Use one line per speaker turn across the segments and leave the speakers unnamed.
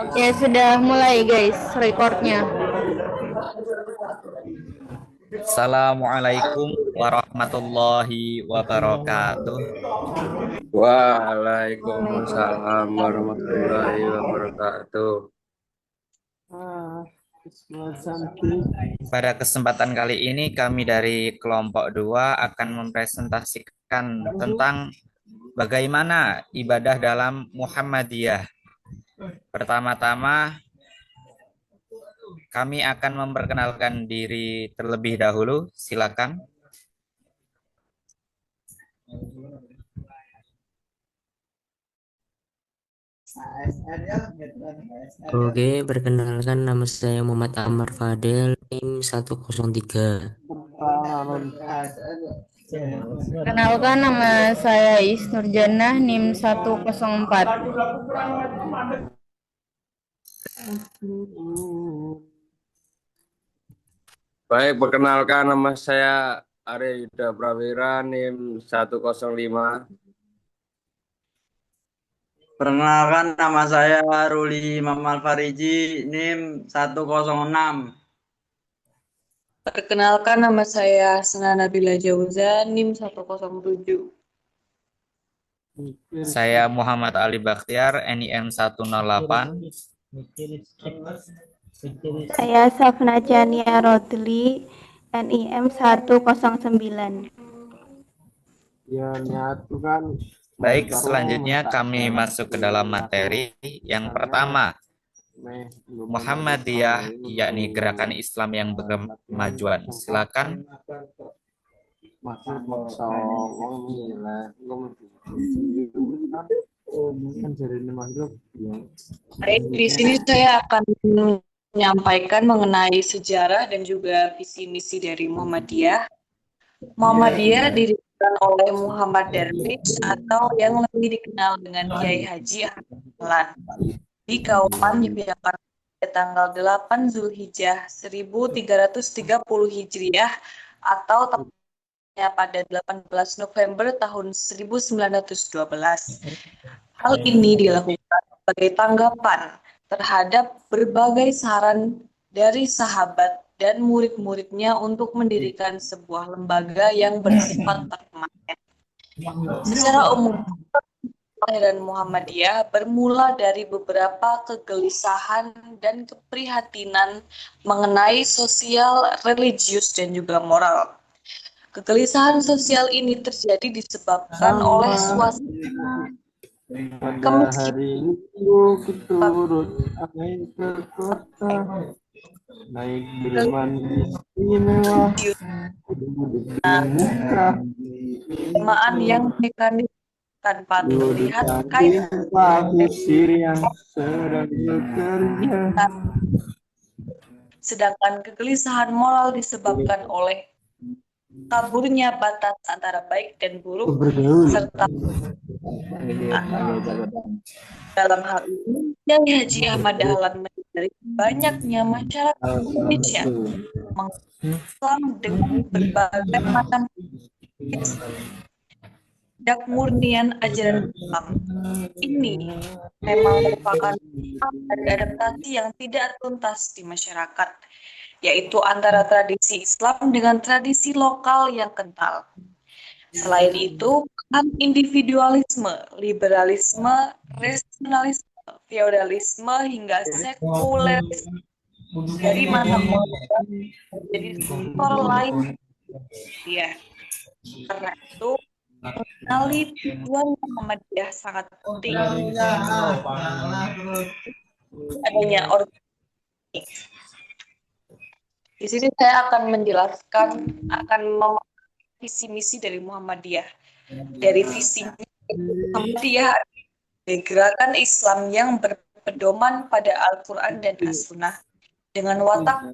Oke, sudah mulai guys recordnya.
Assalamualaikum warahmatullahi wabarakatuh.
Waalaikumsalam warahmatullahi wabarakatuh.
Pada kesempatan kali ini kami dari kelompok 2 akan mempresentasikan tentang bagaimana ibadah dalam Muhammadiyah. Pertama-tama kami akan memperkenalkan diri terlebih dahulu. Silakan.
Oke, perkenalkan nama saya Muhammad Amar Fadel, NIM 103.
Kenalkan, nama saya Is Nurjannah, NIM 104.
Baik, perkenalkan nama saya Arya Yuda Prawira, NIM 105.
Perkenalkan nama saya Ruli Mamal Fariji, NIM 106.
Perkenalkan nama saya Sena Nabila Jauza, NIM 107.
Saya Muhammad Ali Bakhtiar, NIM 108.
Saya Safna Jania Rodli, NIM 109.
Baik, selanjutnya kami masuk ke dalam materi. Yang pertama, Muhammadiyah, yakni gerakan Islam yang berkemajuan. Silakan.
Baik, di sini saya akan menyampaikan mengenai sejarah dan juga visi misi dari Muhammadiyah. Muhammadiyah didirikan oleh Muhammad Darwish atau yang lebih dikenal dengan Kiai Haji Ahmad Dahlan di Kauman, Yogyakarta pada tanggal 8 Zulhijjah 1330 Hijriah atau tepatnya pada 18 November tahun 1912. Hal ini dilakukan sebagai tanggapan terhadap berbagai saran dari sahabat dan murid-muridnya untuk mendirikan sebuah lembaga yang bersifat permanen. Secara umum, kelahiran Muhammadiyah bermula dari beberapa kegelisahan dan keprihatinan mengenai sosial, religius, dan juga moral. Kegelisahan sosial ini terjadi disebabkan oleh suasana kemiskinan. Penerimaan yang mekanis tanpa terlihat kaitan sedangkan kegelisahan moral disebabkan oleh kaburnya batas antara baik dan buruk serta dalam hal ini Kiai Haji Ahmad Dahlan menyadari banyaknya masyarakat Indonesia mengislam dengan berbagai macam tindak murnian ajaran Islam. Ini memang merupakan dari adaptasi yang tidak tuntas di masyarakat, yaitu antara tradisi Islam dengan tradisi lokal yang kental. Selain itu, paham individualisme, liberalisme, rasionalisme, feodalisme, hingga sekulerisme dari mana menjadi faktor lain. Ya, karena itu mengenali tujuan Muhammadiyah sangat penting. Adanya organisasi. Di sini saya akan menjelaskan, akan visi misi dari Muhammadiyah. Dari visi Muhammadiyah, gerakan Islam yang berpedoman pada Al-Quran dan As-Sunnah dengan watak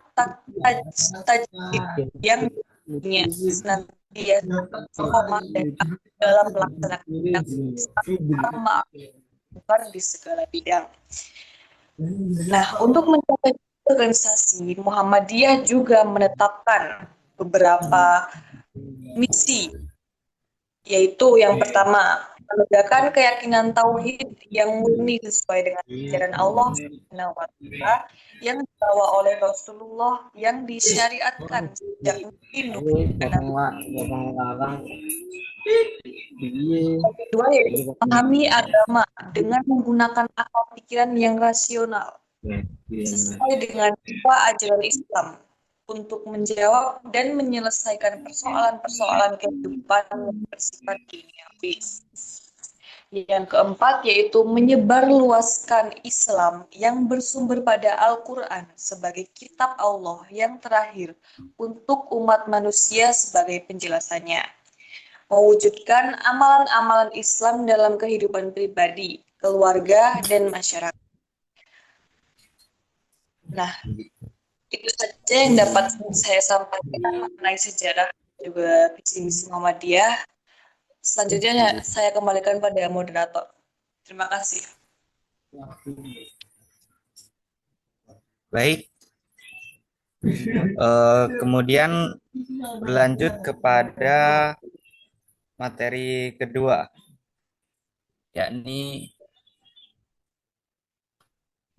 tajwid yang senantiasa dan dalam melaksanakan Islam di segala bidang. Nah, untuk mencapai organisasi, Muhammadiyah juga menetapkan beberapa misi yaitu yang pertama, menegakkan keyakinan tauhid yang murni sesuai dengan ajaran Allah Subhanahu wa Ta'ala yang dibawa oleh Rasulullah yang disyariatkan sejak Nabi Nuh. Kedua yaitu memahami agama dengan menggunakan akal pikiran yang rasional sesuai dengan ajaran Islam untuk menjawab dan menyelesaikan persoalan-persoalan kehidupan yang bersifat duniawi. Yang keempat yaitu menyebarluaskan Islam yang bersumber pada Al-Quran sebagai kitab Allah yang terakhir untuk umat manusia sebagai penjelasannya. Mewujudkan amalan-amalan Islam dalam kehidupan pribadi, keluarga, dan masyarakat. Nah, itu saja yang dapat saya sampaikan mengenai sejarah juga visi misi Muhammadiyah. Selanjutnya saya kembalikan pada moderator. Terima kasih.
Baik. Kemudian berlanjut kepada materi kedua, yakni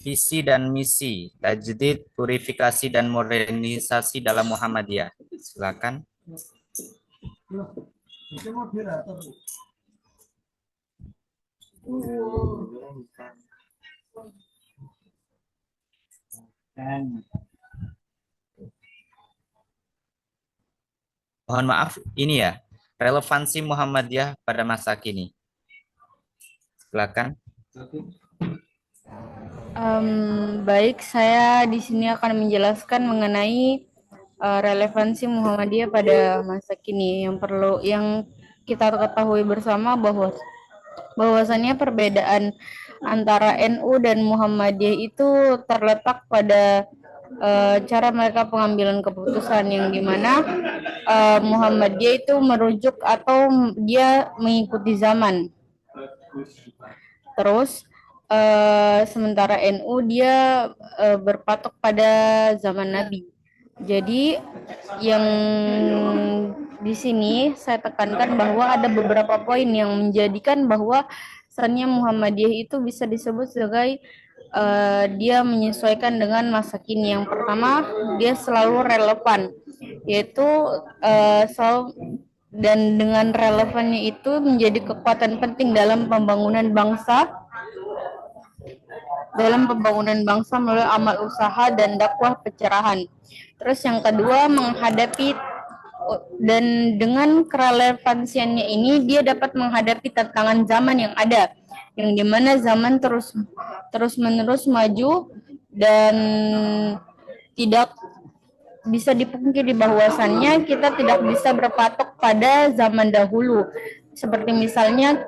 visi dan misi, tajdid, purifikasi, dan modernisasi dalam Muhammadiyah. Silakan. Mohon maaf, ini ya, relevansi Muhammadiyah pada masa kini. Silakan.
Baik, saya di sini akan menjelaskan mengenai relevansi Muhammadiyah pada masa kini yang kita ketahui bersama bahwasannya perbedaan antara NU dan Muhammadiyah itu terletak pada cara mereka pengambilan keputusan, yang dimana Muhammadiyah itu merujuk atau dia mengikuti zaman. Terus sementara NU dia berpatok pada zaman Nabi. Jadi yang di sini saya tekankan bahwa ada beberapa poin yang menjadikan bahwa pesannya Muhammadiyah itu bisa disebut sebagai dia menyesuaikan dengan masa kini. Yang pertama, dia selalu relevan, yaitu selalu, dan dengan relevannya itu menjadi kekuatan penting dalam pembangunan bangsa melalui amal usaha dan dakwah pencerahan. Terus yang kedua, dan dengan kerelevansiannya ini dia dapat menghadapi tantangan zaman yang ada, yang dimana zaman terus menerus maju dan tidak bisa dipungkiri bahwasannya kita tidak bisa berpatok pada zaman dahulu, seperti misalnya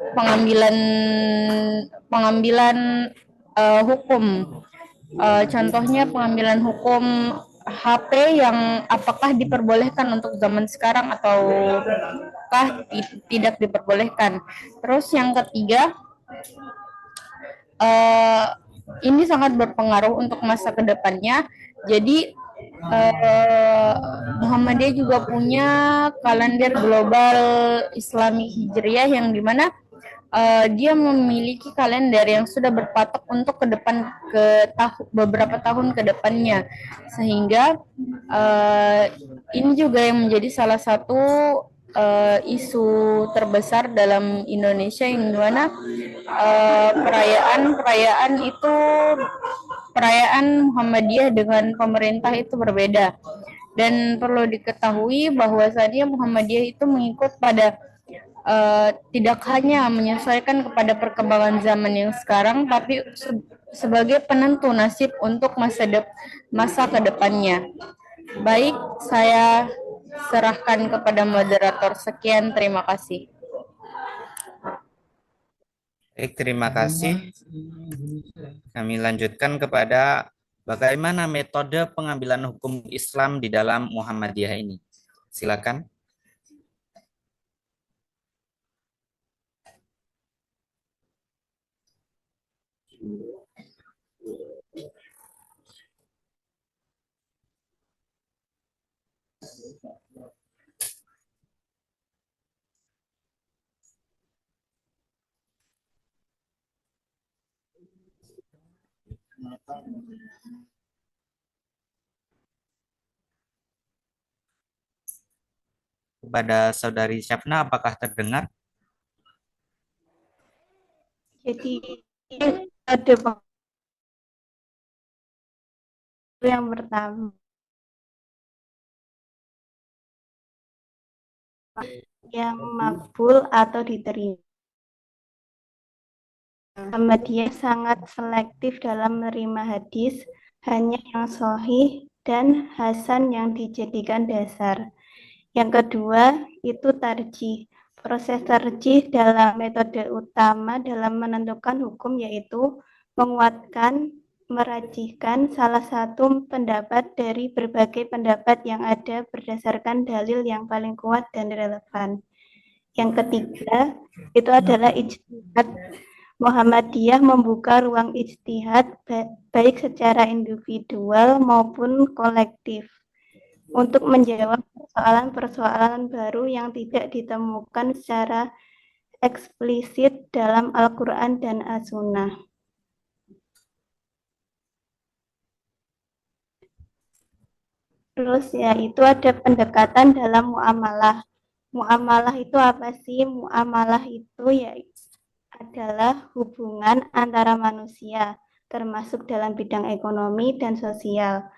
pengambilan hukum. Contohnya pengambilan hukum HP yang apakah diperbolehkan untuk zaman sekarang ataukah tidak diperbolehkan. Terus yang ketiga, ini sangat berpengaruh untuk masa kedepannya. Jadi Muhammadiyah juga punya kalender global Islami Hijriyah, yang dimana dia memiliki kalender yang sudah berpatok untuk beberapa tahun ke depannya, sehingga ini juga yang menjadi salah satu isu terbesar dalam Indonesia, yang dimana perayaan Muhammadiyah dengan pemerintah itu berbeda. Dan perlu diketahui bahwasannya Muhammadiyah itu mengikut pada tidak hanya menyesuaikan kepada perkembangan zaman yang sekarang, tapi sebagai penentu nasib untuk masa kedepannya. Baik, saya serahkan kepada moderator. Sekian, terima kasih.
Baik, terima kasih. Kami lanjutkan kepada bagaimana metode pengambilan hukum Islam di dalam Muhammadiyah ini. Silakan. Kepada Saudari Syafna, apakah terdengar?
Jadi ada yang pertama yang makbul atau diterima. Dia sangat selektif dalam menerima hadis, hanya yang sahih dan hasan yang dijadikan dasar. Yang kedua itu tarjih. Proses tarjih dalam metode utama dalam menentukan hukum yaitu menguatkan, merajihkan salah satu pendapat dari berbagai pendapat yang ada berdasarkan dalil yang paling kuat dan relevan. Yang ketiga itu adalah ijtihad. Muhammadiyah membuka ruang ijtihad baik secara individual maupun kolektif untuk menjawab persoalan-persoalan baru yang tidak ditemukan secara eksplisit dalam Al-Quran dan As-Sunnah. Terus ya itu ada pendekatan dalam muamalah. Muamalah itu apa sih? Muamalah itu ya adalah hubungan antara manusia, termasuk dalam bidang ekonomi dan sosial.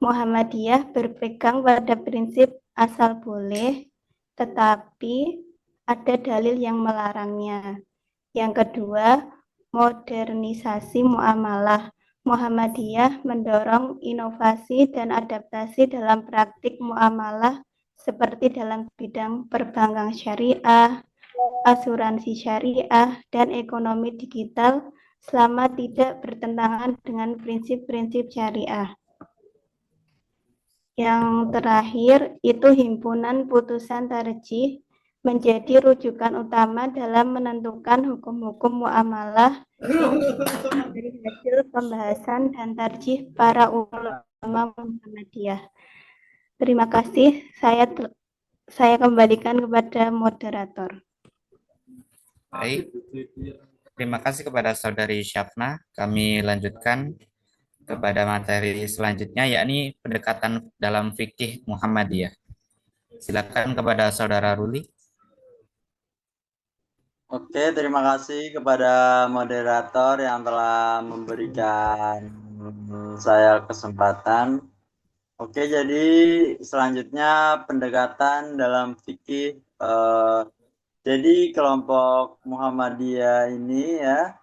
Muhammadiyah berpegang pada prinsip asal boleh, tetapi ada dalil yang melarangnya. Yang kedua, modernisasi muamalah. Muhammadiyah mendorong inovasi dan adaptasi dalam praktik muamalah seperti dalam bidang perbankan syariah, asuransi syariah, dan ekonomi digital selama tidak bertentangan dengan prinsip-prinsip syariah. Yang terakhir itu himpunan putusan tarjih menjadi rujukan utama dalam menentukan hukum-hukum muamalah dari hasil pembahasan dan tarjih para ulama Muhammadiyah. Terima kasih, saya kembalikan kepada moderator.
Baik, terima kasih kepada Saudari Syafna. Kami lanjutkan kepada materi selanjutnya, yakni pendekatan dalam fikih Muhammadiyah. Silakan kepada Saudara Ruli.
Oke, terima kasih kepada moderator yang telah memberikan saya kesempatan. Oke, jadi selanjutnya pendekatan dalam fikih. Jadi kelompok Muhammadiyah ini ya,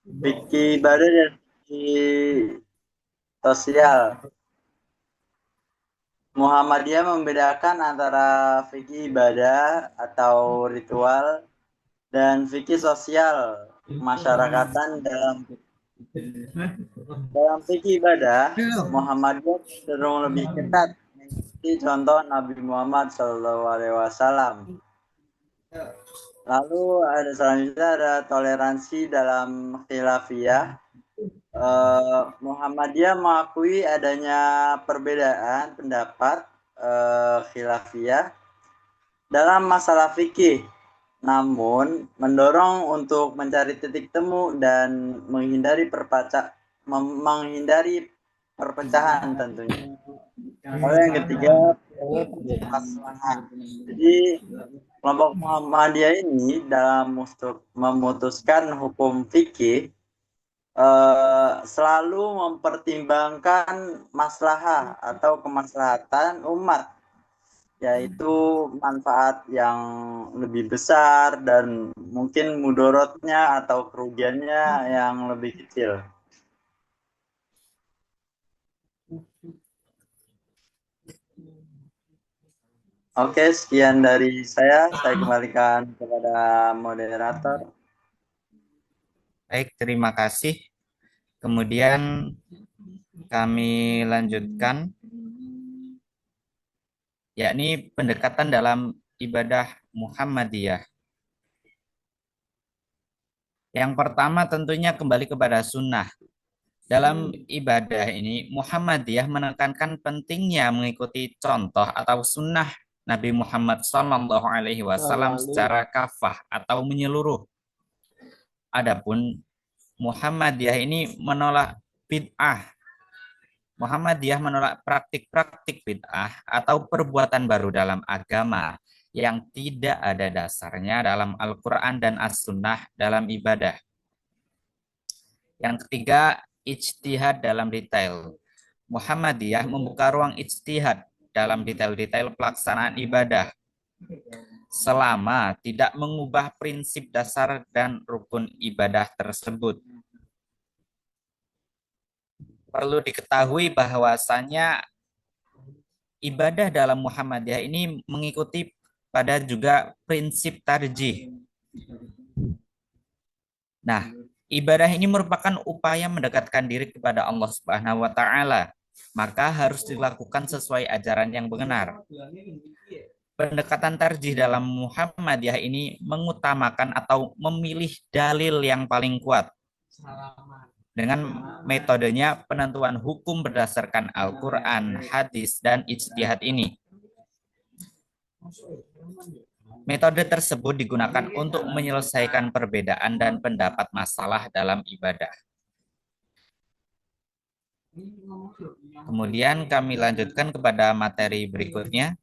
fikih ibadah dan fikih sosial. Muhammadiyah membedakan antara fikih ibadah atau ritual dan fikih sosial masyarakatan. Dalam fikih ibadah, Muhammadiyah cenderung lebih ketat mengikuti contoh Nabi Muhammad SAW. Lalu ada selanjutnya ada toleransi dalam khilafiyah. Muhammadiyah mengakui adanya perbedaan pendapat khilafiyah dalam masalah fikih, namun mendorong untuk mencari titik temu dan menghindari perpecahan tentunya. Lalu yang ketiga, maslahat. Jadi kelompok Muhammadiyah ini dalam memutuskan hukum fikih selalu mempertimbangkan maslahah atau kemaslahatan umat, yaitu manfaat yang lebih besar dan mungkin mudorotnya atau kerugiannya yang lebih kecil. Oke, sekian dari saya kembalikan kepada moderator.
Baik, terima kasih. Kemudian kami lanjutkan, yakni pendekatan dalam ibadah Muhammadiyah. Yang pertama tentunya kembali kepada sunnah. Dalam ibadah ini, Muhammadiyah menekankan pentingnya mengikuti contoh atau sunnah Nabi Muhammad SAW secara kafah atau menyeluruh. Adapun Muhammadiyah ini menolak bid'ah. Muhammadiyah menolak praktik-praktik bid'ah atau perbuatan baru dalam agama yang tidak ada dasarnya dalam Al-Quran dan As-Sunnah dalam ibadah. Yang ketiga, ijtihad dalam detail. Muhammadiyah membuka ruang ijtihad dalam detail-detail pelaksanaan ibadah selama tidak mengubah prinsip dasar dan rukun ibadah tersebut. Perlu diketahui bahwasanya ibadah dalam Muhammadiyah ini mengikuti pada juga prinsip tarjih. Nah, ibadah ini merupakan upaya mendekatkan diri kepada Allah Subhanahu wa taala, maka harus dilakukan sesuai ajaran yang benar. Pendekatan tarjih dalam Muhammadiyah ini mengutamakan atau memilih dalil yang paling kuat. Dengan metodenya penentuan hukum berdasarkan Al-Quran, hadis, dan ijtihad ini. Metode tersebut digunakan untuk menyelesaikan perbedaan dan pendapat masalah dalam ibadah. Kemudian kami lanjutkan kepada materi berikutnya.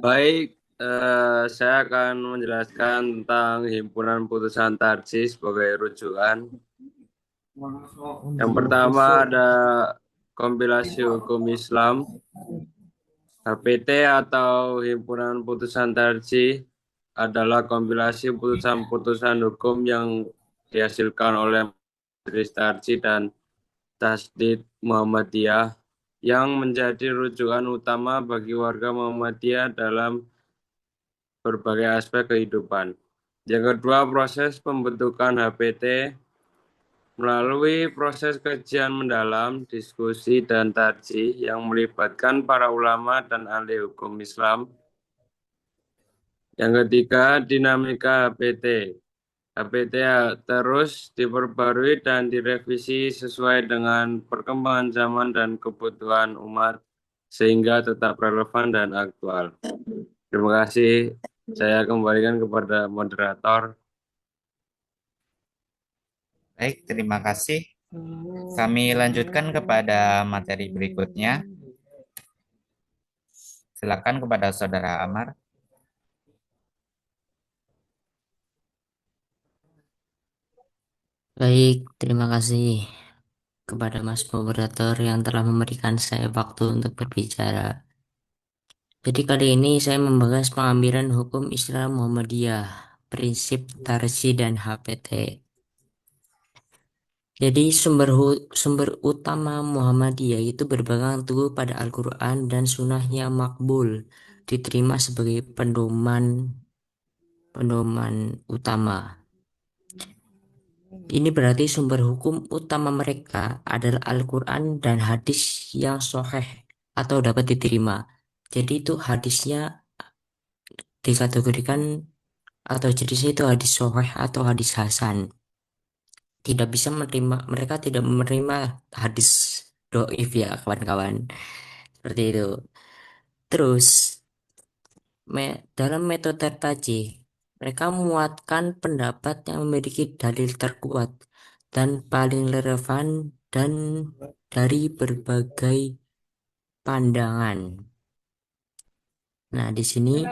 Baik, saya akan menjelaskan tentang himpunan putusan tarjih sebagai rujukan. Yang pertama ada kompilasi hukum Islam, HPT atau himpunan putusan tarjih adalah kompilasi putusan-putusan hukum yang dihasilkan oleh Majelis Tarjih dan Tasdid Muhammadiyah yang menjadi rujukan utama bagi warga Muhammadiyah dalam berbagai aspek kehidupan. Yang kedua, proses pembentukan HPT melalui proses kajian mendalam, diskusi, dan tarjih yang melibatkan para ulama dan ahli hukum Islam. Yang ketiga, dinamika HPT. HPT terus diperbarui dan direvisi sesuai dengan perkembangan zaman dan kebutuhan umat sehingga tetap relevan dan aktual. Terima kasih. Saya kembalikan kepada moderator.
Baik, terima kasih. Kami lanjutkan kepada materi berikutnya. Silakan kepada Saudara Amar.
Baik, terima kasih kepada Mas Moderator yang telah memberikan saya waktu untuk berbicara. Jadi kali ini saya membahas pengambilan hukum Islam Muhammadiyah, prinsip tarjih dan HPT. Jadi sumber utama Muhammadiyah itu berpegang teguh pada Al-Quran dan sunnahnya makbul, diterima sebagai pedoman utama. Ini berarti sumber hukum utama mereka adalah Al-Quran dan hadis yang sahih atau dapat diterima. Jadi itu hadisnya dikategorikan atau jenisnya itu hadis sahih atau hadis hasan. Tidak bisa menerima, mereka tidak menerima hadis doif ya kawan-kawan. Seperti itu. Terus dalam metode tarjih mereka memuatkan pendapat yang memiliki dalil terkuat dan paling relevan dan dari berbagai pandangan. Nah, di sini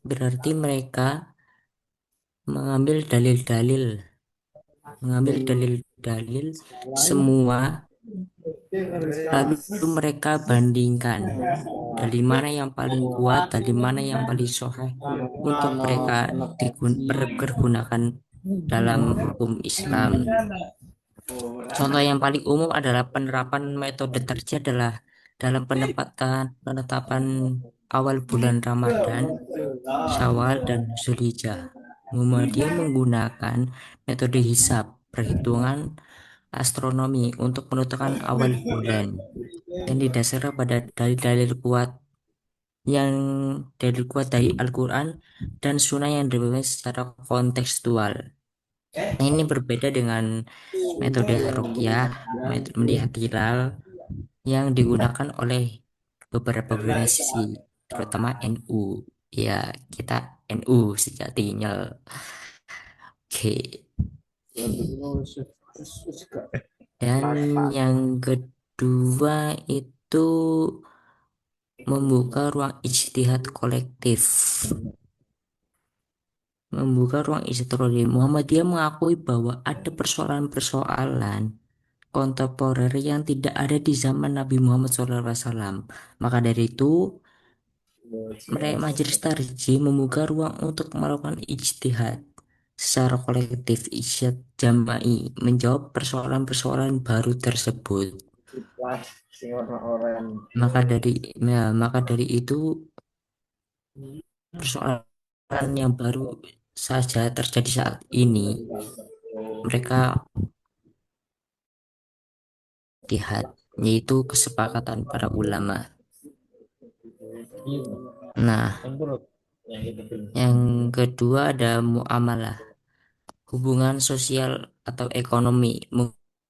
berarti mereka mengambil dalil-dalil semua, lalu mereka bandingkan dari mana yang paling kuat, dari mana yang paling sahih untuk mereka dipergunakan dalam hukum Islam. Contoh yang paling umum adalah penerapan metode tarjih adalah dalam penetapan awal bulan Ramadan, Syawal, dan Zulhijjah. Muhammadiyah menggunakan metode hisab, perhitungan astronomi untuk menentukan awal bulan dan didasarkan pada dalil-dalil kuat dari Al-Quran dan Sunnah yang diberikan secara kontekstual. Nah, ini berbeda dengan metode ruqyah, metode melihat hilal yang digunakan oleh beberapa organisasi, terutama NU. Ya, kita NU sejatinya. Oke. Dan yang kedua itu membuka ruang ijtihad kolektif. Membuka ruang ijtihad kolektif. Muhammadiyah mengakui bahwa ada persoalan-persoalan kontemporer yang tidak ada di zaman Nabi Muhammad SAW. Maka dari itu, mereka Majelis Tarji membuka ruang untuk melakukan ijtihad secara kolektif, ijtihad jama'i, menjawab persoalan-persoalan baru tersebut. Maka dari itu persoalan yang baru saja terjadi saat ini, mereka lihat yaitu kesepakatan para ulama. Nah, yang kedua ada muamalah, hubungan sosial atau ekonomi,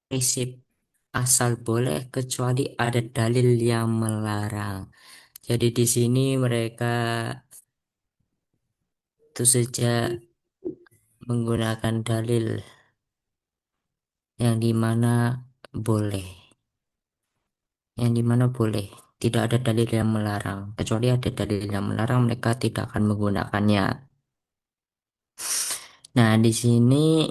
prinsip asal boleh kecuali ada dalil yang melarang. Jadi di sini mereka itu saja menggunakan dalil yang dimana boleh, tidak ada dalil yang melarang. Kecuali ada dalil yang melarang, mereka tidak akan menggunakannya. Nah, di sini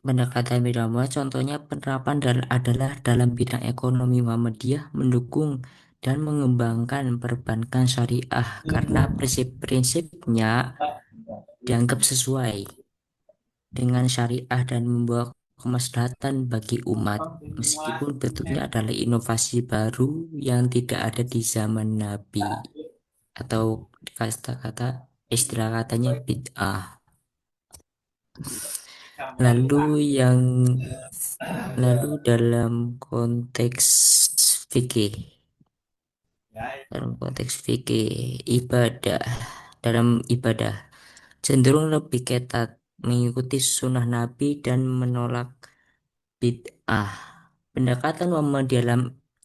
pendekatan bidang contohnya penerapan adalah dalam bidang ekonomi Muhammadiyah mendukung dan mengembangkan perbankan syariah karena prinsip-prinsipnya dianggap sesuai dengan syariah dan membawa kemaslahatan bagi umat, meskipun bentuknya adalah inovasi baru yang tidak ada di zaman Nabi, atau kata-kata istilah katanya bid'ah. Lalu dalam konteks fikih, dalam ibadah cenderung lebih ketat mengikuti sunnah Nabi dan menolak bid'ah.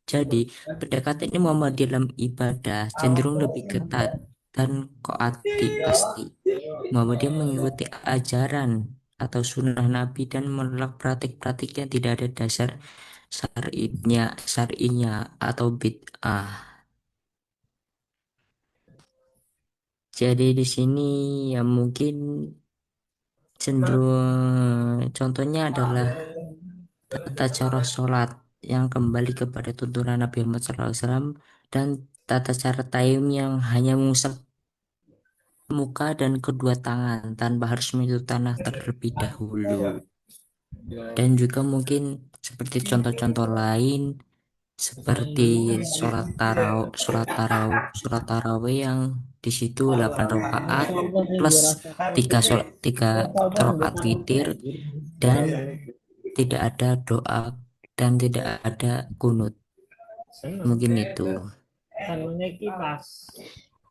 Jadi pendekatan ini Muhammad dalam ibadah cenderung lebih ketat dan koati pasti. Muhammadiyah mengikuti ajaran atau sunnah Nabi dan menolak praktik-praktik yang tidak ada dasar syar'inya atau bid'ah. Jadi di sini ya mungkin cenderung contohnya adalah tata cara sholat yang kembali kepada tuntunan Nabi Muhammad SAW dan tata cara tayyum yang hanya mengusap muka dan kedua tangan tanpa harus menyentuh tanah terlebih dahulu. Dan juga mungkin seperti contoh-contoh lain seperti sholat tarawih yang di situ 8 rakaat plus 3 rakaat witir dan tidak ada doa dan tidak ada kunut. Mungkin itu.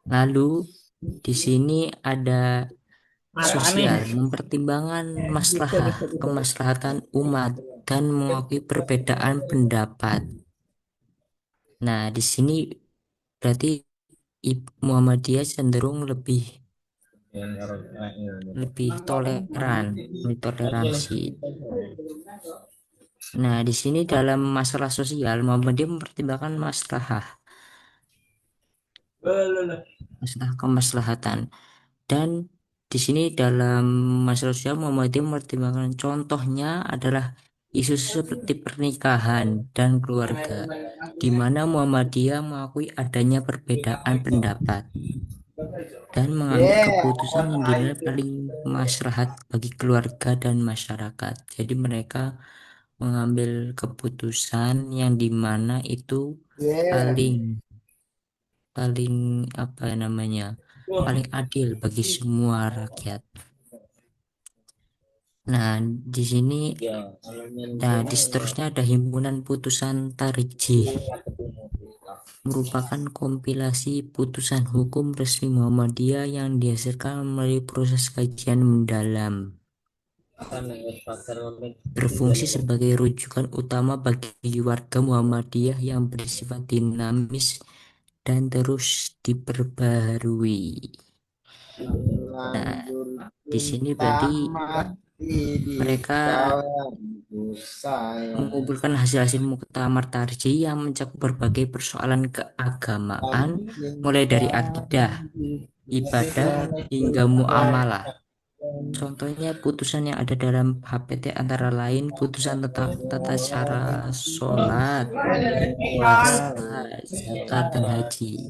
Lalu di sini ada sosial, mempertimbangkan kemaslahatan umat dan mengakui perbedaan pendapat. Nah, di sini berarti Muhammadiyah cenderung lebih toleransi. Nah, di sini dalam masalah sosial Muhammadiyah mempertimbangkan masalah kemaslahatan. Dan di sini dalam masalah sosial Muhammadiyah mempertimbangkan contohnya adalah isu seperti pernikahan dan keluarga, di mana Muhammadiyah mengakui adanya perbedaan pendapat dan mengambil keputusan yang dinilai paling maslahat bagi keluarga dan masyarakat. Jadi mereka mengambil keputusan yang dimana itu paling paling adil bagi semua rakyat. Nah, di sini seterusnya ada himpunan putusan tarjih. merupakan kompilasi putusan hukum resmi Muhammadiyah yang dihasilkan melalui proses kajian mendalam, berfungsi sebagai rujukan utama bagi warga Muhammadiyah yang bersifat dinamis dan terus diperbaharui. Nah, di sini berarti mereka mengumpulkan hasil-hasil muktamar tarjih yang mencakup berbagai persoalan keagamaan, mulai dari akidah, ibadah, hingga muamalah. Contohnya putusan yang ada dalam HPT antara lain putusan tentang tata cara sholat, puasa, zakat, dan haji.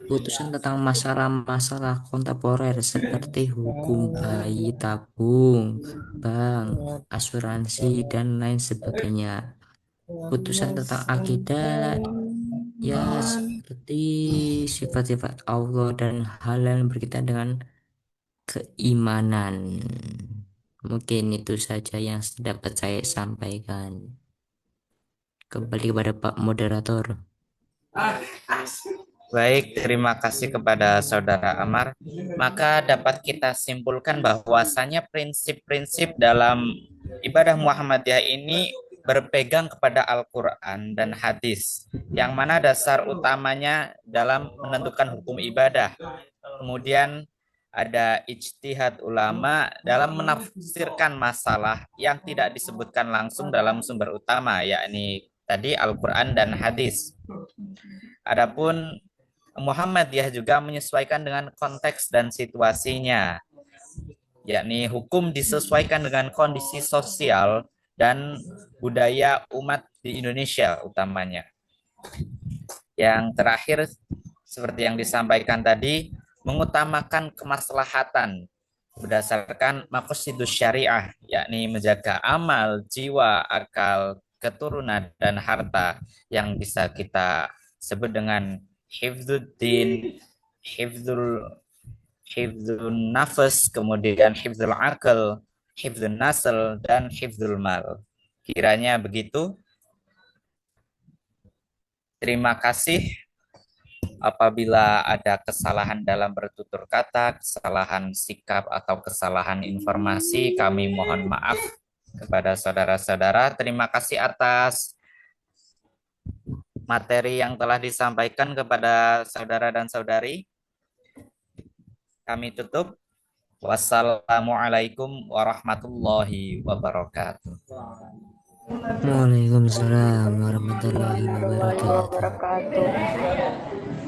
Putusan tentang masalah-masalah kontemporer seperti hukum bayi tabung, bank, asuransi, dan lain sebagainya. Putusan tentang akidah ya seperti sifat-sifat Allah dan hal yang berkaitan dengan keimanan. Mungkin itu saja yang dapat saya sampaikan. Kembali kepada Pak Moderator.
Baik, terima kasih kepada Saudara Amar. Maka dapat kita simpulkan bahwasanya prinsip-prinsip dalam ibadah Muhammadiyah ini berpegang kepada Al-Quran dan hadis, yang mana dasar utamanya dalam menentukan hukum ibadah. Kemudian ada ijtihad ulama dalam menafsirkan masalah yang tidak disebutkan langsung dalam sumber utama, yakni tadi Al-Quran dan hadis. Adapun Muhammadiyah juga menyesuaikan dengan konteks dan situasinya, yakni hukum disesuaikan dengan kondisi sosial dan budaya umat di Indonesia utamanya. Yang terakhir, seperti yang disampaikan tadi, mengutamakan kemaslahatan berdasarkan maqasidus syariah, yakni menjaga amal, jiwa, akal, keturunan, dan harta yang bisa kita sebut dengan hifdzuddin, hifdzul nafas, kemudian hifdzul akal, hifdzul nasl, dan hifdzul mal. Kiranya begitu. Terima kasih. Apabila ada kesalahan dalam bertutur kata, kesalahan sikap, atau kesalahan informasi, kami mohon maaf kepada saudara-saudara. Terima kasih atas materi yang telah disampaikan kepada saudara dan saudari. Kami tutup. Wassalamualaikum warahmatullahi wabarakatuh.
Waalaikumsalam warahmatullahi wabarakatuh.
wabarakatuh.